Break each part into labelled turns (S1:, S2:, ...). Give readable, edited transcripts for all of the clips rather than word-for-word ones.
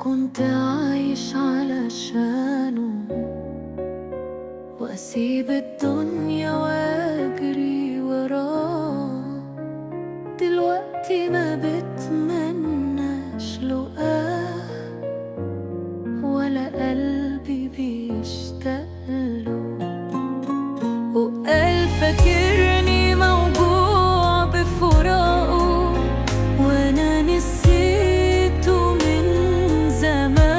S1: كنت عايش علشانه واسيب الدنيا واجري وراه. دلوقتي ما بتمناش لقاه ولا قلبي بيشتاق له، وقال فاكرني موجوع بفراقه وانا نسيته من زمان.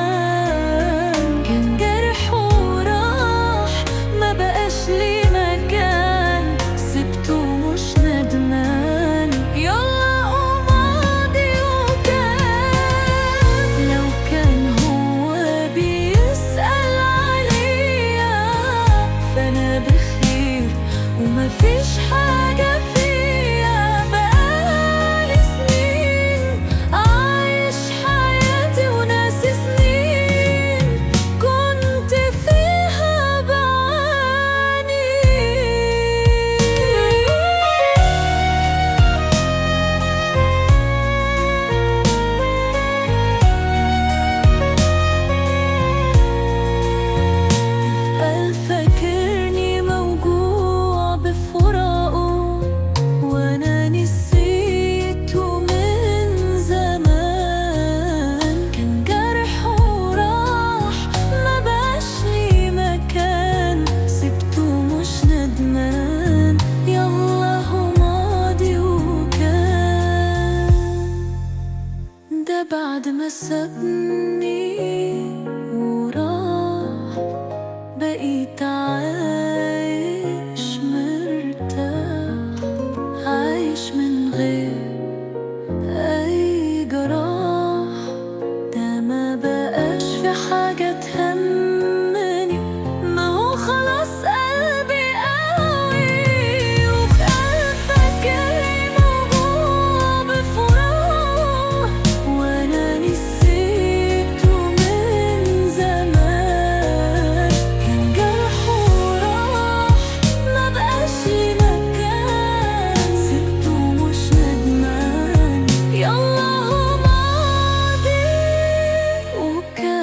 S1: كان جرح وراح ما بقاش لي مكان، سبته مش ندمان. يلا وماضي وكان، لو كان هو بيسأل عليا فانا بخير ومفيش حاجة فيا. بقالي سنين عايش حياتي وناسي سنين كنت فيها بعاني. قال فاكرني موجوع بفراقه وانا نسيته من زمان. كان جرح وراح ما بقاش لي مكان، سبته مش ندمان. يلا هو ماضي وكان، ده بعد ما سابني وراح بقيت عايش مرتاح، عايش من غير أي جراح. ده ما بقاش في حاجة تهمني، ما هو خلاص قلبي قوي. وقال فاكرني موجوع بفراقه وانا نسيته من زمان. كان جرح وراح ما بقاش لي مكان، سبته مش ندمان. يلا هو ماضي وكان.